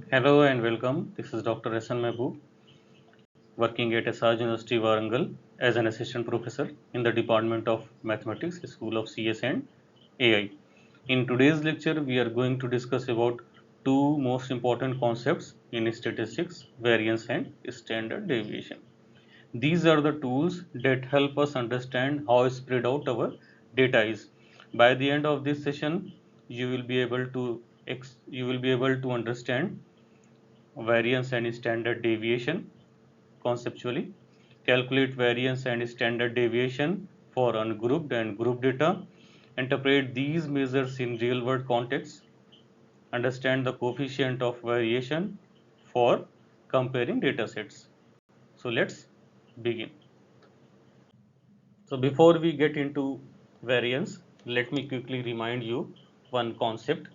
Hello and welcome. This is Dr. Hasan Mehboob, working at SRJ University Warangal as an assistant professor in the Department of Mathematics, School of CS and AI. In today's lecture, we are going to discuss about two most important concepts in statistics, variance and standard deviation. These are the tools that help us understand how spread out our data is. By the end of this session, you will be able to understand variance and standard deviation conceptually, calculate variance and standard deviation for ungrouped and grouped data, interpret these measures in real world contexts, understand the coefficient of variation for comparing data sets. So let's begin. So before we get into variance, let me quickly remind you one concept,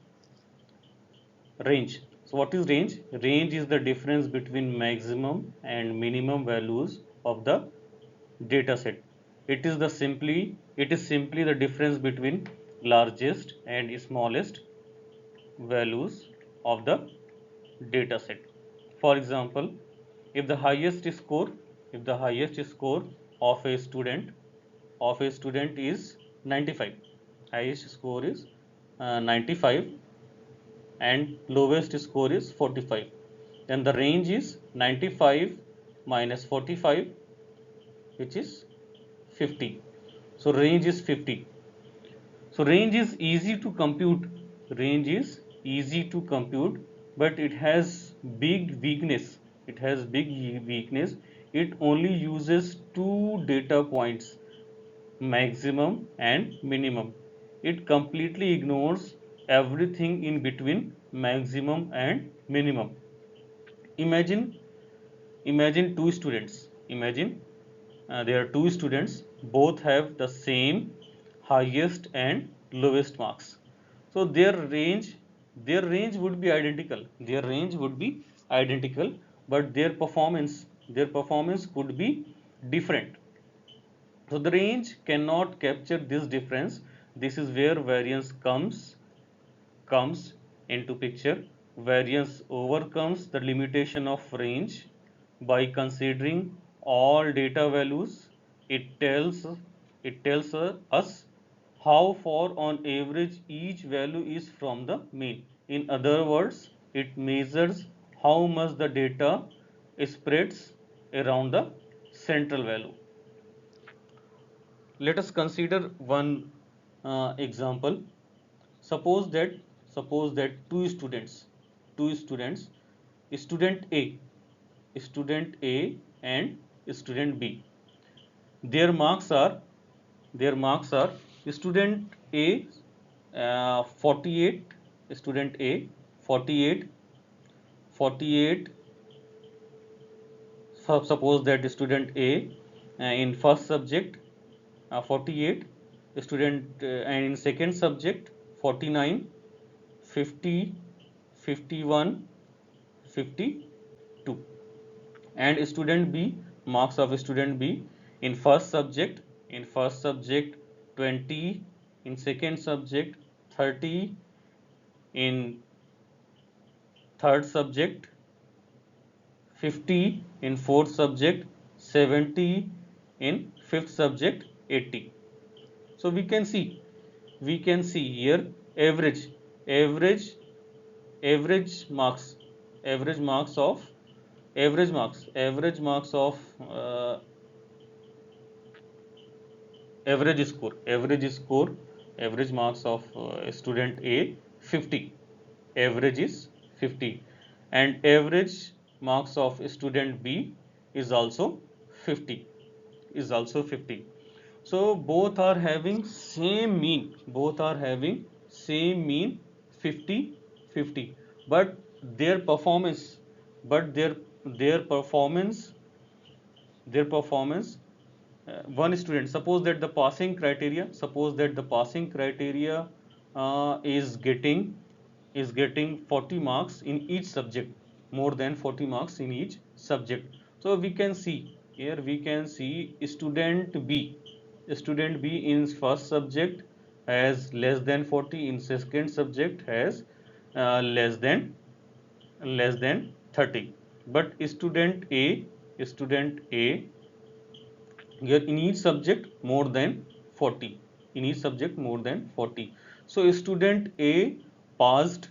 range. So what is range? Range is the difference between maximum and minimum values of the data set. It is simply the difference between largest and smallest values of the data set. For example, if the highest score if the highest score of a student is 95, highest score is 95 and lowest score is 45, then the range is 95 minus 45, which is 50. So range is 50. So range is easy to compute. Range is easy to compute, but it has big weakness. It has big weakness. It only uses two data points, maximum and minimum. It completely ignores everything in between maximum and minimum. Imagine imagine two students. Imagine there are two students, both have the same highest and lowest marks. So their range would be identical. But their performance could be different. So the range cannot capture this difference. This is where variance comes into picture. Variance overcomes the limitation of range by considering all data values. It tells us how far on average each value is from the mean. In other words, it measures how much the data spreads around the central value. Let us consider one example. Suppose that two students, student A and student B. Their marks are student A 48, student A 48, 48. Suppose that student A in first subject 48, student and in second subject 49, 50, 51, 52. And student B, marks of student B in first subject 20, in second subject 30, in third subject 50, in fourth subject 70, in fifth subject 80. So we can see here average average marks average marks of average marks of average marks of student A 50, average is 50, and average marks of student B is also 50, so both are having same mean 50, 50, but their performance but their performance one student, suppose that the passing criteria is getting 40 marks in each subject, more than 40 marks in each subject. So we can see student B in first subject has less than 40, in second subject has less than less than 30. But student A here in each subject more than 40, in each subject more than 40. So student A passed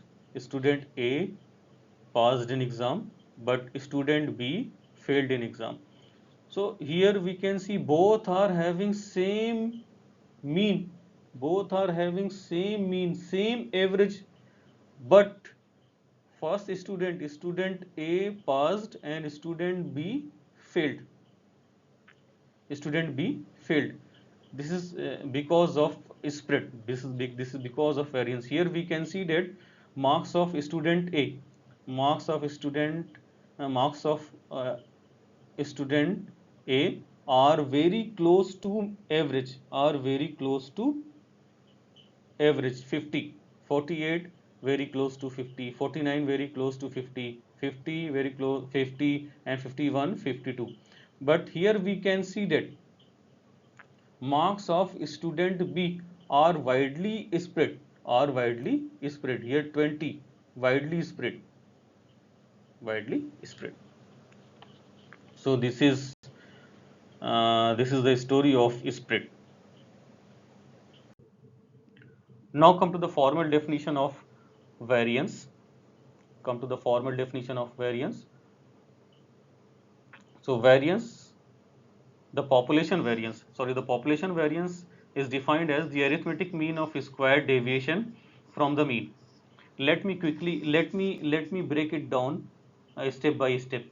in exam, but student B failed in exam. So here we can see both are having same mean, both are having same mean, same average, but first student A passed and student B failed, student B failed. This is because of spread. This is because of variance. Here we can see that marks of student A, marks of marks of student A are very close to average. Are very close to average 50, 48 very close to 50, 49 very close to 50, 50 very close 50, and 51 52. But here we can see that marks of student B are widely spread. Here 20 widely spread, widely spread. So this is the story of spread. Now come to the formal definition of variance. Come to the formal definition of variance. So the population variance is defined as the arithmetic mean of squared deviation from the mean. Let me break it down step by step.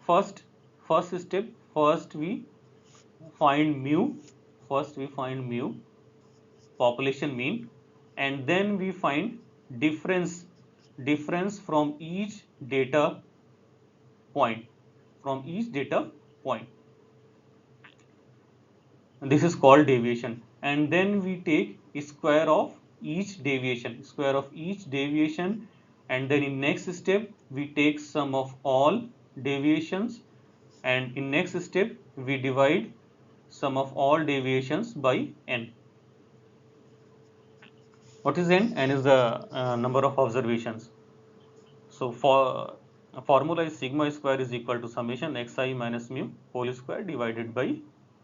First first step, first we find mu, first we find mu, population mean, and then we find difference from each data point, from each data point. This is called deviation, and then we take square of each deviation, and then in next step we take sum of all deviations, and in next step we divide sum of all deviations by n. What is n? N is the number of observations. So for formula is sigma square is equal to summation xi minus mu whole square divided by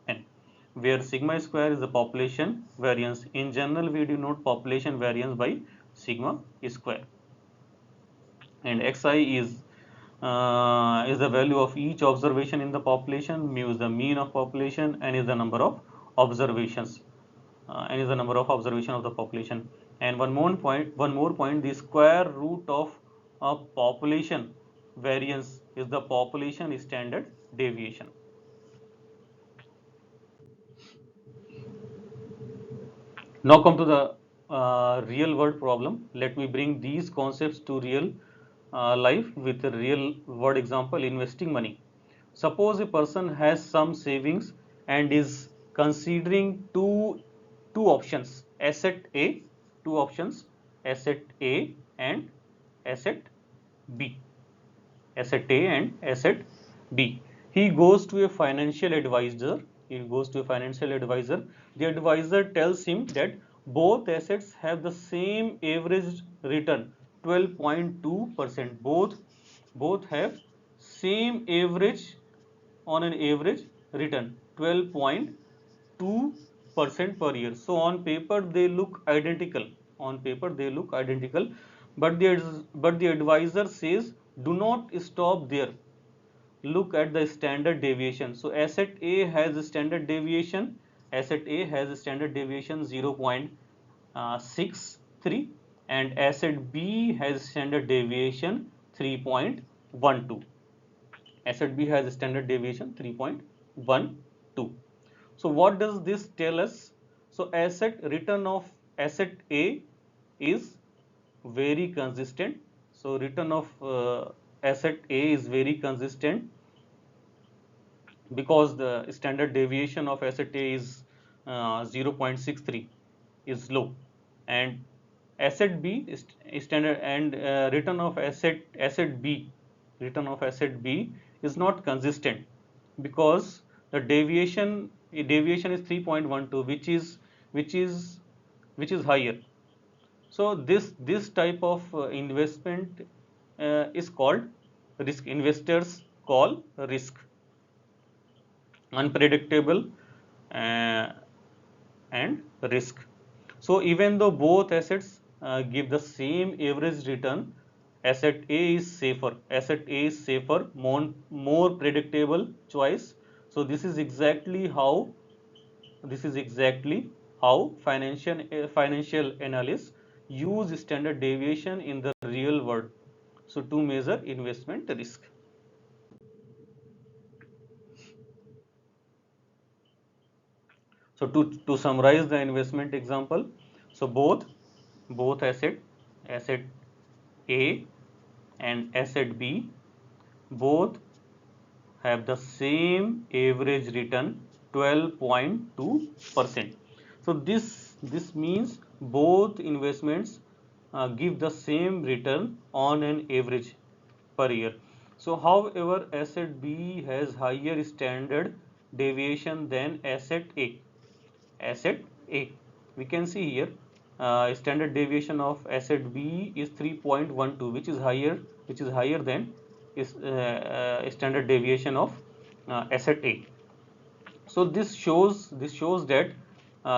n, where sigma square is the population variance. In general, we denote population variance by sigma square, and xi is the value of each observation in the population, mu is the mean of population, n is the number of observations, n is the number of observation of the population. And one more point, the square root of a population variance is the population standard deviation. Now come to the real world problem. Let me bring these concepts to real life with a real world example. Investing money. Suppose a person has some savings and is considering two options, asset A, two options, asset A and asset B, asset A and asset B. He goes to a financial advisor. He goes to a financial advisor. The advisor tells him that both assets have the same average return, 12.2%. Both have same average, on an average return, 12.2% per year. So on paper they look identical. On paper they look identical, but the advisor says, do not stop there. Look at the standard deviation. So asset A has a standard deviation. Asset A has a standard deviation 0.63, and asset B has standard deviation 3.12. Asset B has a standard deviation 3.12. So what does this tell us? So asset return of asset A is very consistent. So return of asset A is very consistent because the standard deviation of asset A is 0.63, is low, and asset B is standard, and return of asset B is not consistent because the deviation is 3.12, which is higher. So this type of investment is called risk. Investors call risk unpredictable uh, and risk. So even though both assets give the same average return, asset A is safer. Asset A is safer, more predictable choice. So this is exactly how financial analysts use standard deviation in the real world. So to measure investment risk. So to summarize the investment example, so both asset A and asset B both have the same average return 12.2%. So this means both investments give the same return on an average per year. So however, asset B has higher standard deviation than asset A. We can see here standard deviation of asset B is 3.12, which is higher than standard deviation of asset A. So this shows that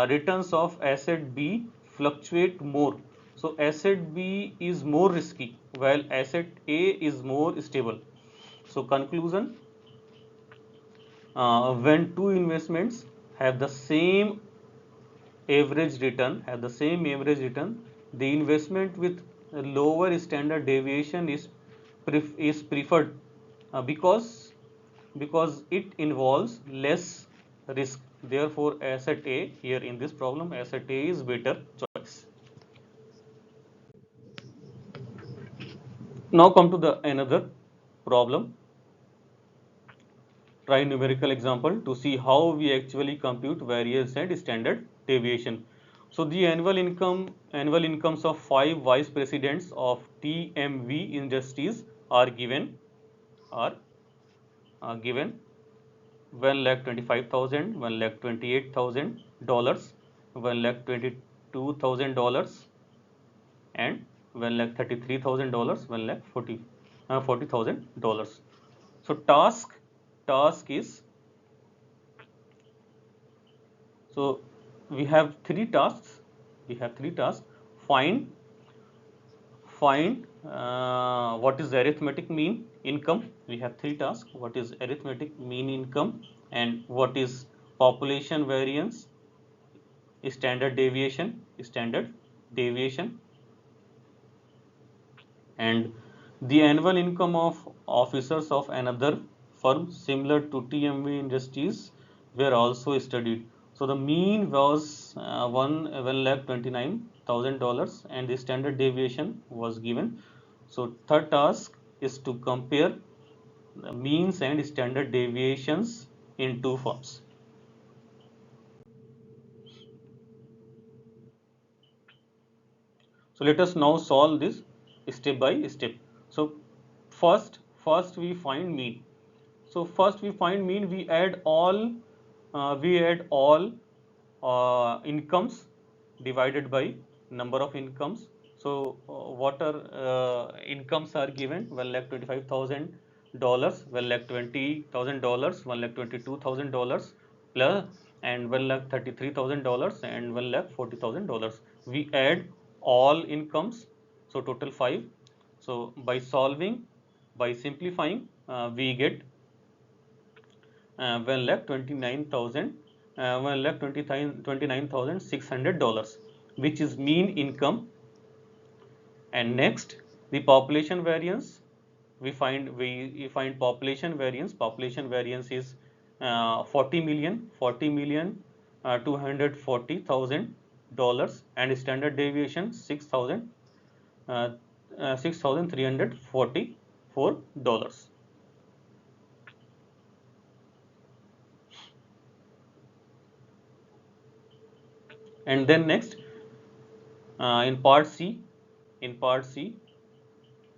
returns of asset B fluctuate more. So asset B is more risky while asset A is more stable. So conclusion, when two investments have the same average return, the investment with lower standard deviation is preferred because it involves less risk. Therefore asset A, here in this problem, asset A is better choice. Now come to the another problem. Try numerical example to see how we actually compute variance and standard deviation. So the annual incomes of 5 vice presidents of TMV Industries are given 1,25,000, 1,28,000 dollars, $1,22,000, and 1,33,000, $1,40,000. So task is, so we have three tasks. Find what is arithmetic mean income. We have three tasks. What is arithmetic mean income, and what is population variance, standard deviation, and the annual income of officers of another firm similar to TMV Industries were also studied. So the mean was 1,29,000 dollars, and the standard deviation was given. So third task is to compare the means and standard deviations in two firms. So let us now solve this step by step. So first we find mean. So first we find mean. We add all incomes divided by number of incomes. So what are incomes are given? 1,25,000 dollars, 1,20,000 dollars, 1,22,000 dollars plus, and 1,33,000 dollars, and 1,40,000 dollars. We add all incomes, so total 5. So by simplifying, we get 1,29,600 dollars, which is mean income. And next, the population variance. We find population variance. Population variance is 40,240,000 dollars, and standard deviation 6,344 dollars. And then next, in part C,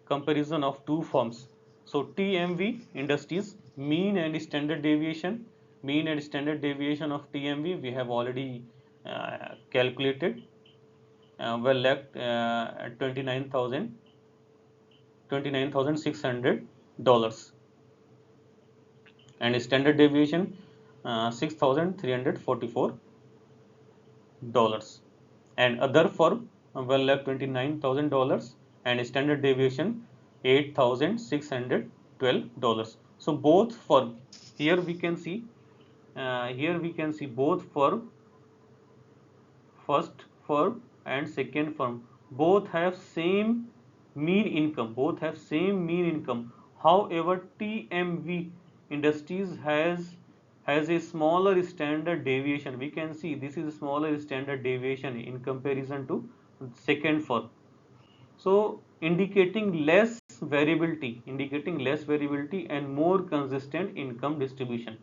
comparison of two firms. So TMV Industries, mean and standard deviation of TMV we have already calculated, 29,000 $29,600, and standard deviation $6,344, and other firm $1,29,000, and standard deviation $8,612. So both firm, here we can see both firm, first firm and second firm, both have same mean income. However, TMV Industries has a smaller standard deviation. We can see this is a smaller standard deviation in comparison to second firm, so indicating less variability and more consistent income distribution.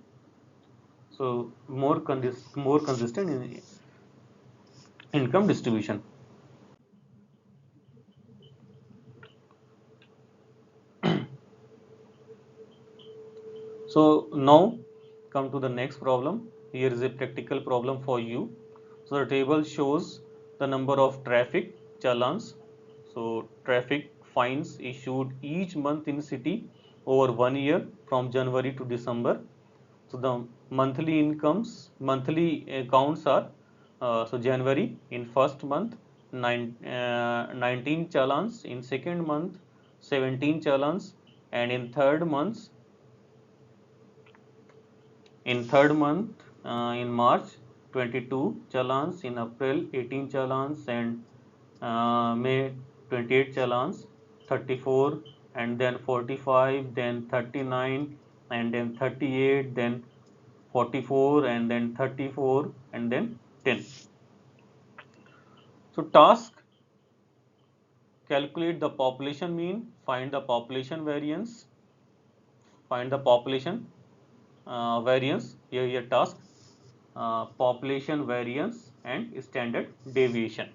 So more consistent income distribution. So now come to the next problem. Here is a practical problem for you. So the table shows the number of traffic challans. So traffic fines issued each month in city over 1 year from January to December. So the monthly accounts are, so January in first month 19 challans, in second month 17 challans, and in March 22 challans, in April 18 challans, and May 28 challans, 34, and then 45, then 39, and then 38, then 44, and then 34, and then 10. So task: calculate the population mean, find the population variance, here task, population variance and standard deviation.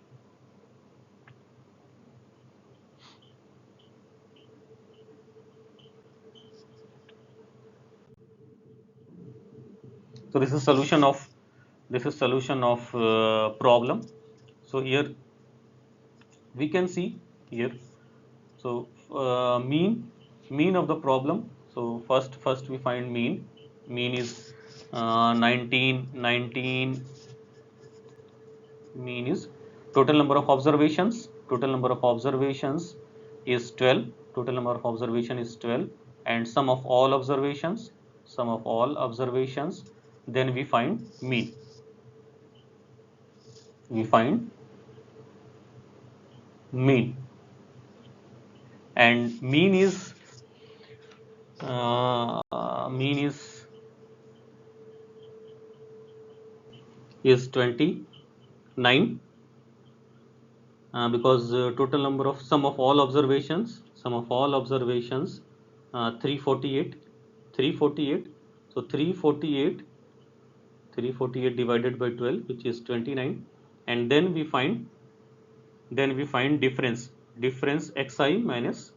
So this is solution of problem. So here we can see here, so mean of the problem. So first we find mean is 19. Mean is total number of observations. Total number of observations is 12. Total number of observation is 12, and sum of all observations. Then we find mean. We find mean, and mean is 29, because total number of sum of all observations 348. So 348 divided by 12, which is 29, and then we find difference xi minus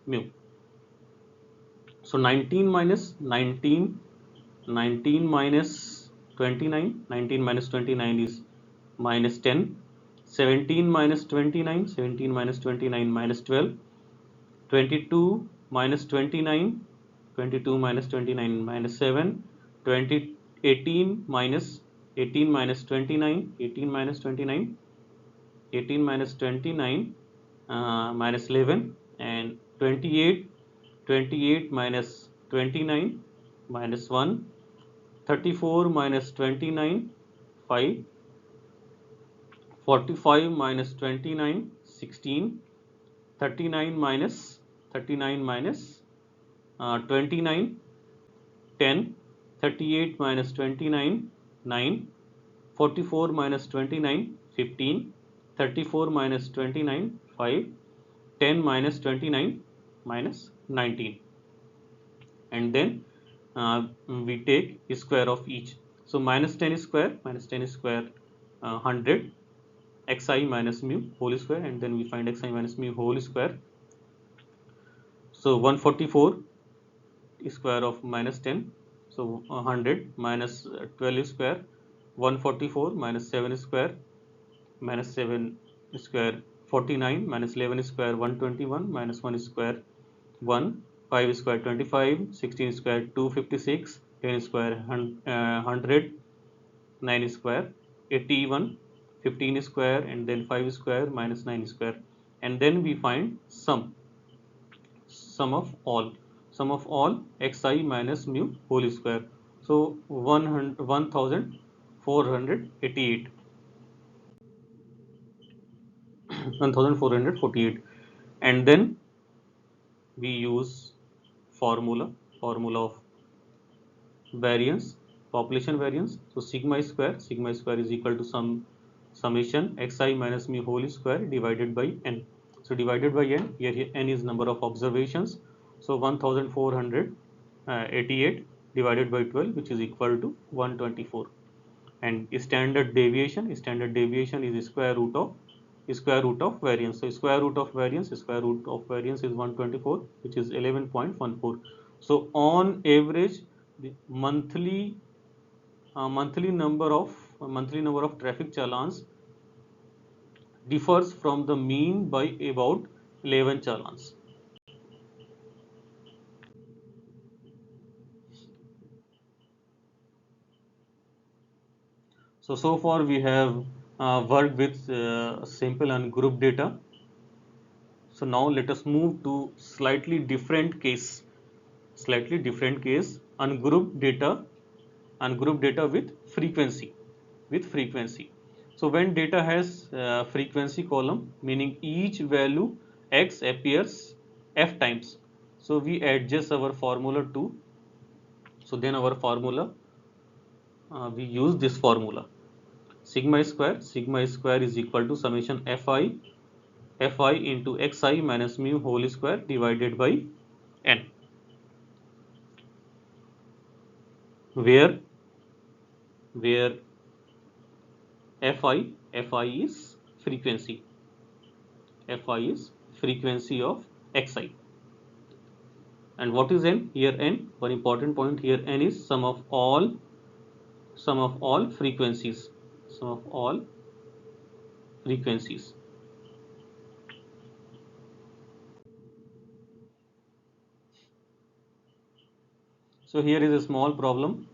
mu. So 19 minus 29, 19 minus 29 is minus 10. 17 minus 29 minus 12. 22 minus 29 minus 7. 18 minus 29 minus 11, and 28 minus 29 minus 1. 34 minus 29 5. 45 minus 29 16. 39 minus 29 10. 38 minus 29 9. 44 minus 29 15. 34 minus 29 5. 10 minus 29 minus 19, and then we take square of each. So minus 10 square 100, xi minus mu whole square, and then we find xi minus mu whole square. So 144 square of minus 10, so 100, minus 12 square 144, minus 7 square 7 49 minus 11 square 121 minus 1 square 1, 5 square 25, 16 square 256, 10 square 100, 9 square 81, 15 square and then 5 square minus 9 square, and then we find sum of all xi minus mu whole square. So 1488 1448, and then we use formula of variance, population variance. So sigma square is equal to summation xi minus mu whole square divided by n. So divided by n, here n is number of observations. So 1488 divided by 12, which is equal to 124. And standard deviation is square root of variance. So square root of variance is 124, which is 11.14. So on average, the monthly number of traffic challans differs from the mean by about 11 challans. So far we have worked with simple and group data. So now let us move to slightly different case, ungrouped data with frequency. So when data has frequency column, meaning each value x appears f times, so we adjust our formula to, so then our formula, we use this formula, sigma square is equal to summation fi into xi minus mu whole square divided by n, where where fi is frequency, fi is frequency of xi. And what is n? Here n, one important point here, n is sum of all frequencies, sum of all frequencies. So here is a small problem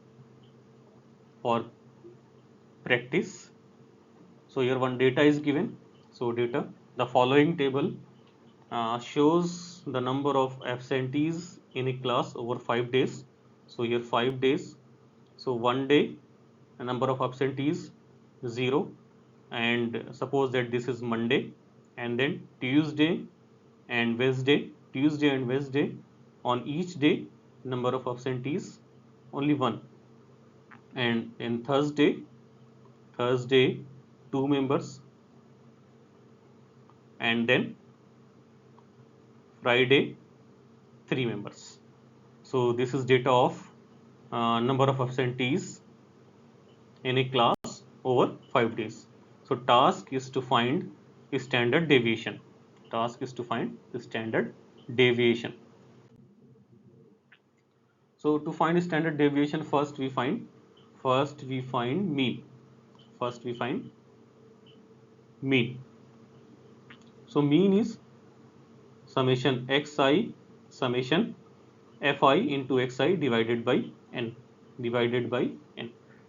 for practice. So here one data is given. So data, the following table shows the number of absentees in a class over 5 days. So here 5 days. So one day, a number of absentees 0, and suppose that this is Monday, and then Tuesday and Wednesday, on each day number of absentees only 1, and in Thursday 2 members, and then Friday 3 members. So this is data of number of absentees in a class over 5 days. So task is to find the standard deviation. So to find standard deviation, first we find mean. So mean is summation fi into xi divided by n.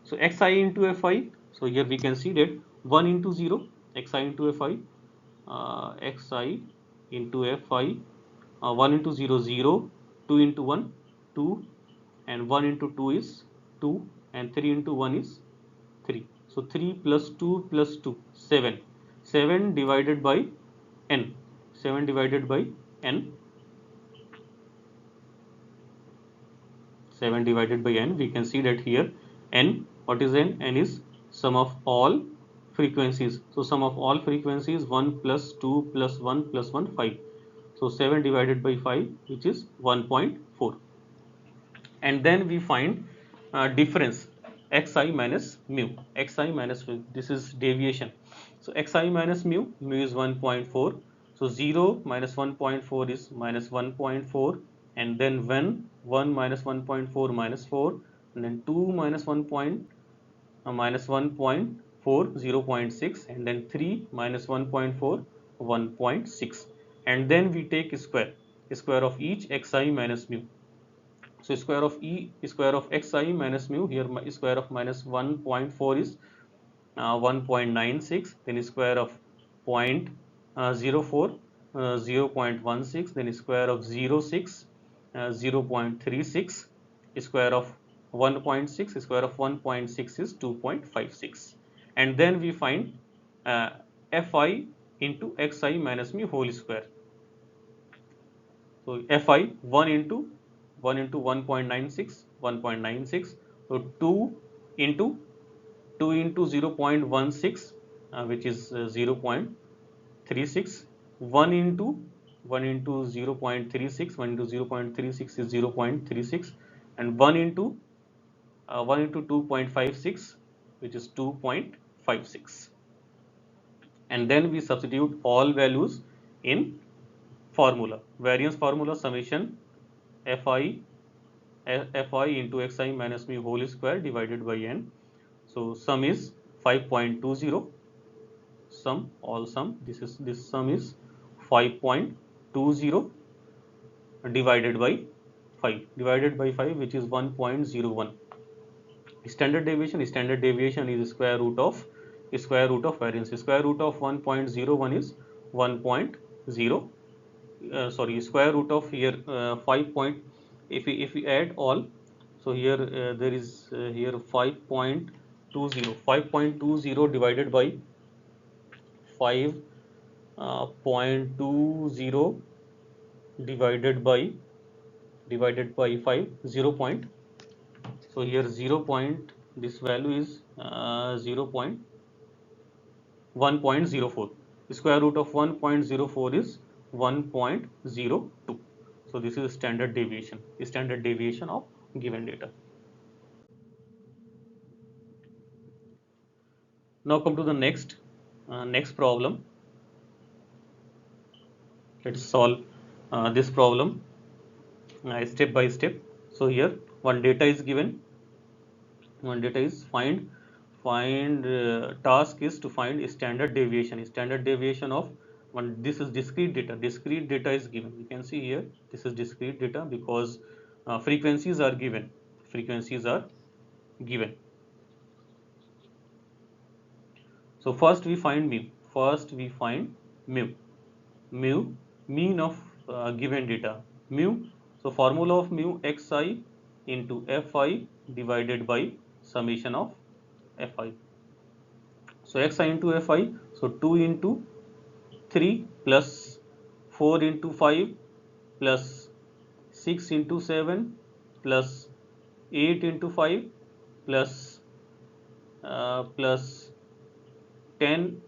So xi into fi. So here we can see that 1 into 0, xi into fi, xi into fi, 1 into 0 0, 2 into 1 2, and 1 into 2 is 2, and 3 into 1 is 3. So 3 plus 2 plus 2, 7. 7 divided by n. 7 divided by n. 7 divided by n. We can see that here n, what is n? N is sum of all frequencies. So sum of all frequencies 1 plus 2 plus 1 plus 1, 5. So 7 divided by 5, which is 1.4. And then we find difference, xi minus mu. This is deviation. So xi minus mu is 1.4. So 0 minus 1.4 is minus 1.4, and then when 1 minus 1.4 minus 4, and then 2 minus 1 point minus 1.4, 0.6, and then 3 minus 1.4 1.6, and then we take square of each xi minus mu. So square of xi minus mu, here square of minus 1.4 is 1.96, then square of 0.04, 0.16, then square of 0.6, 0.36, square of 1.6, square of 1.6 is 2.56, and then we find uh, fi into xi minus mu whole square. So fi 1 into 1.96, 1.96, so 2 into 0.16, which is 0.36, 1 into 0.36, 1 into 0.36 is 0.36, and 1 into 2.56, which is 2.56, and then we substitute all values in formula, variance formula, summation fi fi into xi minus mu whole square divided by n. So sum is 5.20, sum, this sum is 5.20 divided by 5, which is 1.01. Standard deviation is square root of variance. Square root of 1.01 is 1.0, sorry, square root of here 5 point, if we add all, so here there is here 5.20 divided by 5.20 divided by 5, 0 point, so here 0 point, this value is 1.04. Square root of 1.04 is 1.02. So this is standard deviation of given data. Now come to the next problem. Let's solve this problem step by step. So here one data is given. One data is find task is to find standard deviation of one. This is discrete data is given. You can see here this is discrete data because frequencies are given. So first we find mu. mu Mean of given data, mu. So formula of mu xi into fi divided by summation of fi. So xi into fi, so 2 into 3 plus 4 into 5 plus 6 into 7 plus 8 into 5 plus 10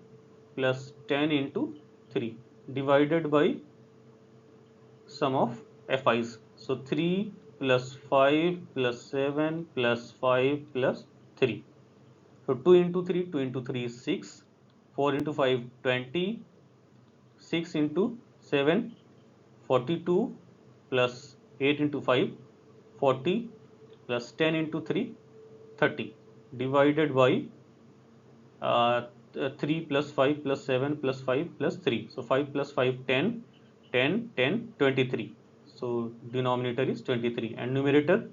plus 10 into 3 divided by sum of fi's. So 3 plus 5 plus 7 plus 5 plus 3. So 2 into 3, 2 into 3 is 6, 4 into 5, 20, 6 into 7, 42, plus 8 into 5, 40, plus 10 into 3, 30, divided by 3 plus 5 plus 7 plus 5 plus 3. So 5 plus 5, 10, 10, 10, 23. So denominator is 23, and numerator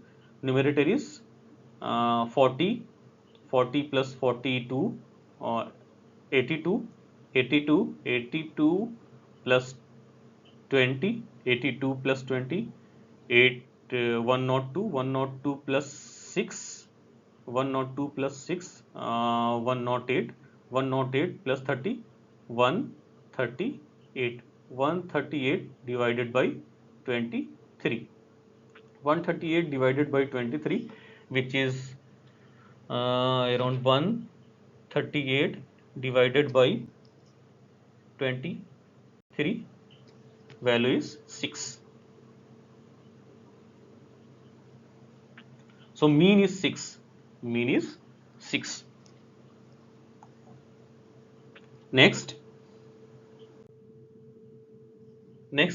is 40, 40 plus 42, 82, 82, 82 plus 20, 82 plus 20, 8, 102, 102 plus 6, 102 plus 6, 108, 108 plus 30, 138, 138 divided by 23, 138 divided by 23, which is around 138 divided by 23, value is 6. So mean is 6. Next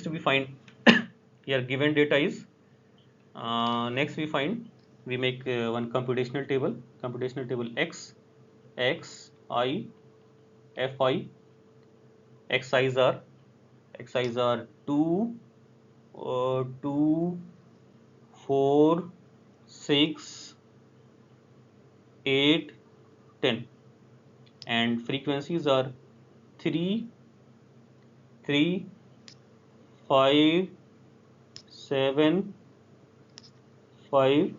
we find here given data is next we make one computational table x i fi xi's are 2, 2, 4, 6, 8, 10, and frequencies are 3, 3, 5, 7, 5,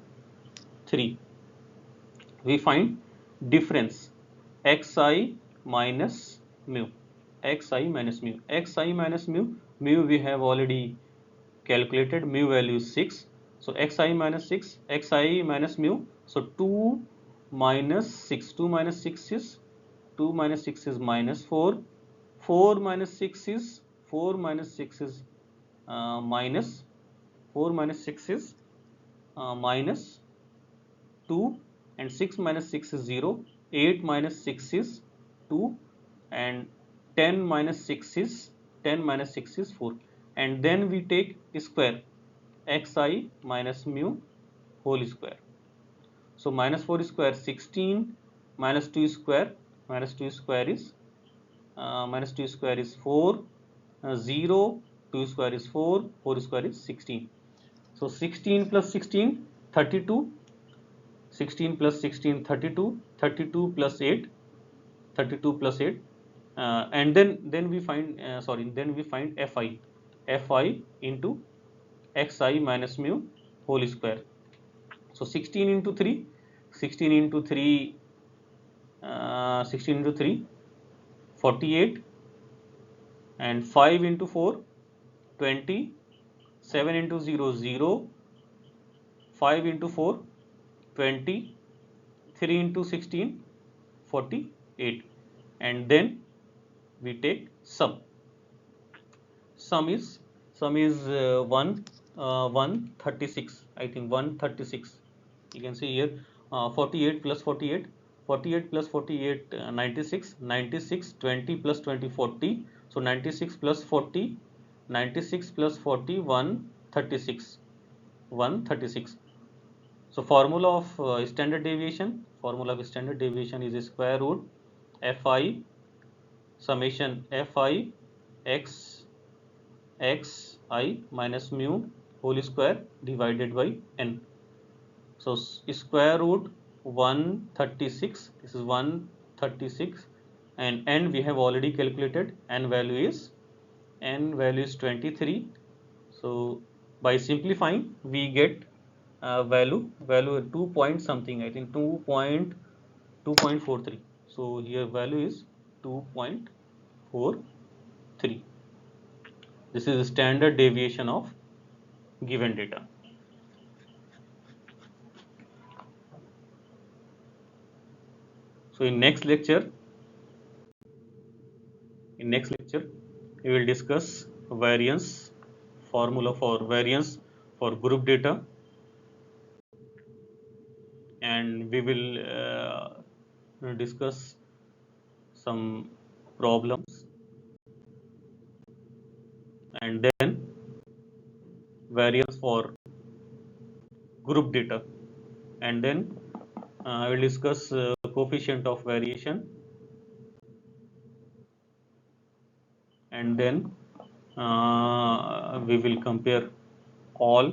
3. We find difference xi minus mu, xi minus mu, xi minus mu, mu we have already calculated, mu value is 6. So xi minus 6, xi minus mu, so 2 minus 6, 2 minus 6 is, 2 minus 6 is minus 4, 4 minus 6 is, 4 minus 6 is minus, 4 minus 6 is minus 2, and 6 minus 6 is 0, 8 minus 6 is 2, and 10 minus 6 is 10 minus 6 is 4, and then we take square xi minus mu whole square. So minus 4 square 16, minus 2 square, minus 2 square is minus 2 square is 4, 0, 2 square is 4, 4 square is 16. So 16 plus 16, 32, 16 plus 16, 32, 32 plus 8, 32 plus 8, and then we find then we find fi into xi minus mu whole square. So 16 into 3, 16 into 3, 16 into 3, 48, and 5 into 4, 20, 7 into 0, 0, 5 into 4, 20, 3 into 16, 48, and then we take sum. Sum is 136. I think 136. You can see here 48 plus 48, 48 plus 48, 96, 96, 20 plus 20, 40. So 96 plus 40, 96 plus 40, 136, 136. So formula of standard deviation is square root fi summation fi x xi minus mu whole square divided by n. So square root 136, this is 136, and n we have already calculated, n value is 23. So by simplifying we get value 2 point something, I think 2.43. So here value is 2.43. This is the standard deviation of given data. So in next lecture we will discuss variance, formula for variance for group data, and we will discuss some problems, and then variance for group data, and then I will discuss coefficient of variation, and then we will compare all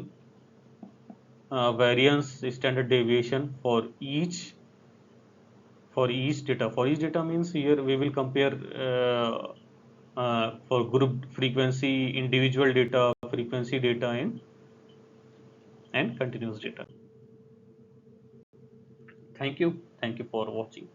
variance standard deviation for each data. For each data means here we will compare for group frequency, individual data, frequency data, and continuous data. Thank you for watching.